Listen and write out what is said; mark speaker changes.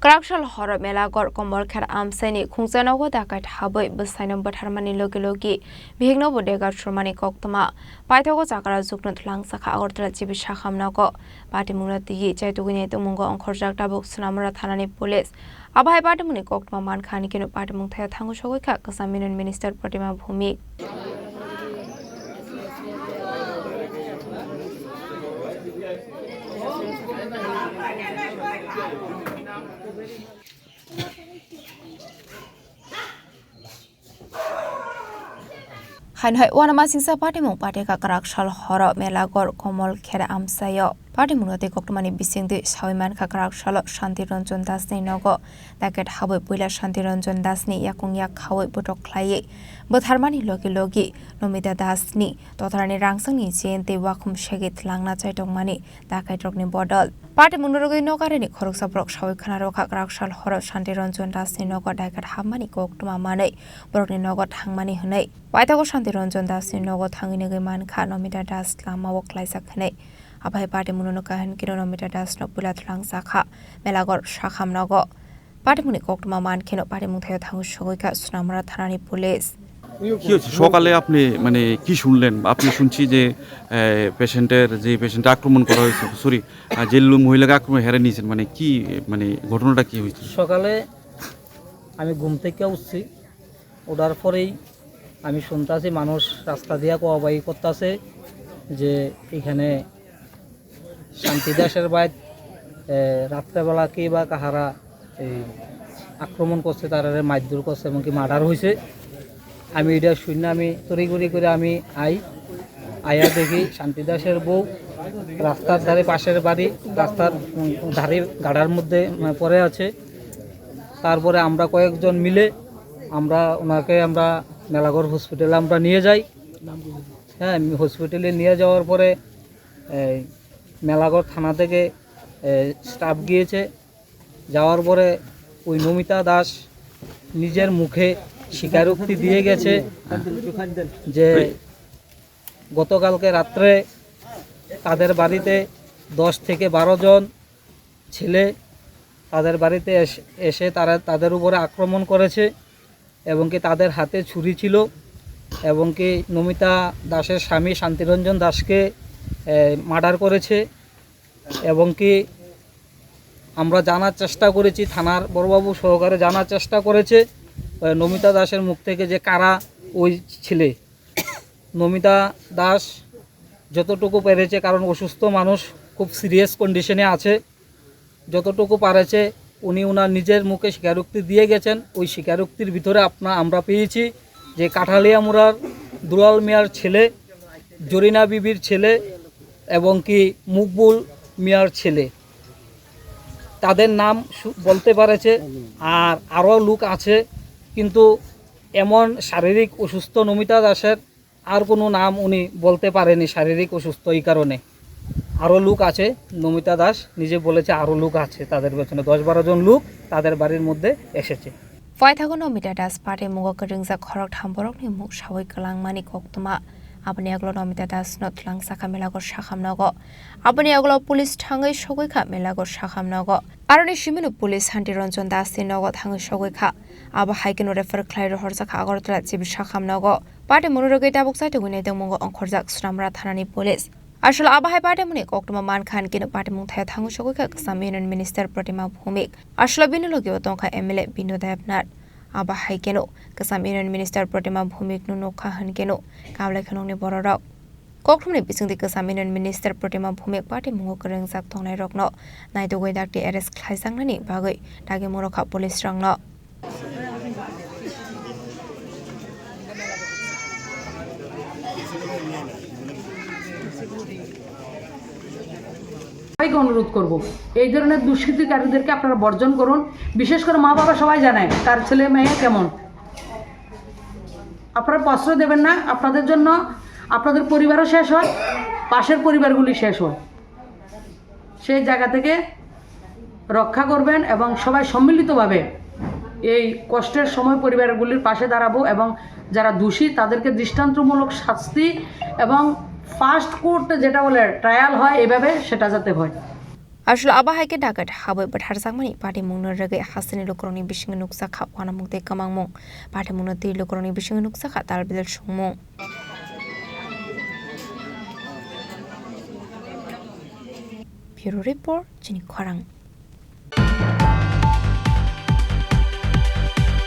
Speaker 1: Karakshal horo melagor komol kher amsaini khungsa Nogo Dakait Habwi Bwsaino Bwtharmani Logi Bihikno Degar Bwtharmani Koktwma Paithago Jakara Zukno Thlangsakha Agortala Jibi Shakham Nogo Party Munati Jaitugini Tumungo Onkhorjak Tabuk Sunamura Thanani Police Abhai Party Muni Koktwma Mankhani Kinu Party Mungthaya Thangu Shogika Kasamin Minister Pratima Bhumi Hanhai wanama singsa party mung party ka karakshal horo melagor komol khere amsayo party munati Koktwmani bisingdi sawiman ka karakshal Shanti Ranjan Dasni Nogo Dakait Habwi Puila Shanti Ranjan Dasni yakungyak khawai butok khlai Bwtharmani Logi Nomita Dasni Bwtharmani rangsangni jente wakhum shegit langna chaitongmani Dakait rokni bodol party munrogi nogareni Khorang sabrok sawi khanaro ka karakshal horo Shanti Ranjan Dasni Nogo Dakait Habmani Koktwma manai borokni Nogo thangmani hnai Paithago Shanti Ranjan Dasni Nogo thangini ge mankha Nomita Das lama woklaisa khnai Abhai party munono kahan kino Nomita Das no pula thlangsakha melagor shakham Nogo party muni Koktwma man kino party mungthaya thangu shogoika sunamura thanani police
Speaker 2: কি হচ্ছে সকালে আপনি মানে কি শুনলেন আপনি শুনছি যে পেশেন্টে আক্রমণ করা হয়েছে সরি যে মহিলাকে আক্রমণ হেরে নিয়েছেন মানে কি মানে ঘটনাটা কি হয়েছে
Speaker 3: সকালে আমি ঘুম থেকে উঠছি ওঠার পরেই আমি শুনতাছি মানুষ রাস্তা দিয়া কোয়াবাই করতেছে যে এখানে শান্তি দাসের বাইত রাত্রেবেলা কে বা কাহারা আক্রমণ করছে তারা মারধর করছে এবং কি মার্ডার হয়েছে আমি এটা শুনে আমি তড়িঘড়ি করে আমি আয়া দেখি শান্তি দাসের বউ রাস্তার ধারে পাশের বাড়ি রাস্তার ধারের গাড়ার মধ্যে পড়ে আছে তারপরে আমরা কয়েকজন মিলে ওনাকে আমরা মেলাগড় হসপিটালে আমরা নিয়ে যাই হ্যাঁ হসপিটালে নিয়ে যাওয়ার পরে মেলাগড় থানা থেকে স্টাফ গিয়েছে যাওয়ার পরে ওই নমিতা দাস নিজের মুখে স্বীকারোক্তি দিয়ে গেছে যে গতকালকে রাত্রে তাদের বাড়িতে 10 থেকে 12 জন ছেলে তাদের বাড়িতে এসে তাদের উপরে আক্রমণ করেছে এবং কি তাদের হাতে ছুরি ছিল এবং কি নমিতা দাসের স্বামী শান্তিরঞ্জন দাসকে মার্ডার করেছে এবং কি আমরা জানার চেষ্টা করেছি থানার বড়বাবু সহকারে জানার চেষ্টা করেছে নমিতা দাসের মুখ থেকে যে কারা ওই ছেলে নমিতা দাস যতটুকু পেরেছে কারণ অসুস্থ মানুষ খুব সিরিয়াস কন্ডিশনে আছে যতটুকু পারেছে উনি ওনার নিজের মুখে স্বীকারোক্তি দিয়ে গেছেন ওই স্বীকারোক্তির ভিতরে আমরা পেয়েছি যে কাঠালিয়া মুরার দুলাল মিয়ার ছেলে জরিনা বিবির ছেলে এবং কি মুকবুল মিয়ার ছেলে তাদের নাম বলতে পারেছে আর আরও লোক আছে কিন্তু এমন শারীরিক অসুস্থ নমিতা দাসের আর কোনো নাম উনি বলতে পারেনি শারীরিক অসুস্থ এই কারণে আরও লোক আছে নমিতা দাস নিজে বলেছে আরও লোক আছে তাদের পেছনে 10-12 জন লোক তাদের বাড়ির মধ্যে এসেছে
Speaker 1: Paithago Nomita Das party mungo keringsa khorok thamborok ni muk sawi kwlangmani Koktwma Abni aglo Nomita Das no thlangsakha melagor shakham Nogo Abni aglo police thangai shogoikha melagor shakham Nogo Aroni shiminu police Shanti Ranjan Dasni Nogo thangai shogoikha aba haikeno refer khlai horjak Agortala jibi shakham Nogo party munorogi tabuk saitugini mungo onkhorjak sunamura thanani police Ashol abahai party muni Koktwma mankhan kinu party mungthaya thangu shogoikha Kasamin Minister Pratima Bhumi Ashol binologi otongkha MLA Bino Devnat abahai kenu Kasamin Minister Pratima Bhumiknu nokha han kenu kablai khanongni bororok Koktwmani bisingdi Kasamin Minister Pratima Bhumik party mungo keringsak thongnai rokno naidogoi dakti arrest khlaisangnani bagoi dagi morokha police rangno
Speaker 4: অনুরোধ করব এই ধরনের দুষ্কৃতিকারীদেরকে আপনারা বর্জন করুন বিশেষ করে মা বাবা সবাই জানেন তার ছেলে মেয়ে কেমন আপনারা প্রশ্রয় দেবেন না আপনাদের জন্য আপনাদের পরিবারও শেষ হয় পাশের পরিবারগুলি শেষ হয় সেই জায়গা থেকে রক্ষা করবেন এবং সবাই সম্মিলিতভাবে এই কষ্টের সময় পরিবারগুলির পাশে দাঁড়াবো এবং যারা দোষী তাদেরকে দৃষ্টান্তমূলক শাস্তি এবং ফার্স্ট কোর্ট যেটা বলে ট্রায়াল হয় এভাবে সেটা যাতে হয়
Speaker 1: আসলে আবা হাইকে ডাকাত হাবই Bwtharmani পার্টি মুংনো রেগে হাসিনি লোকরনি বিসিং নুকসা খা ওয়ানা মুংতে কামাংমং পার্টি মুংনো তি লোকরনি বিসিং নুকসা খা তালবিল সুংমং Bureau Report Chini Khorang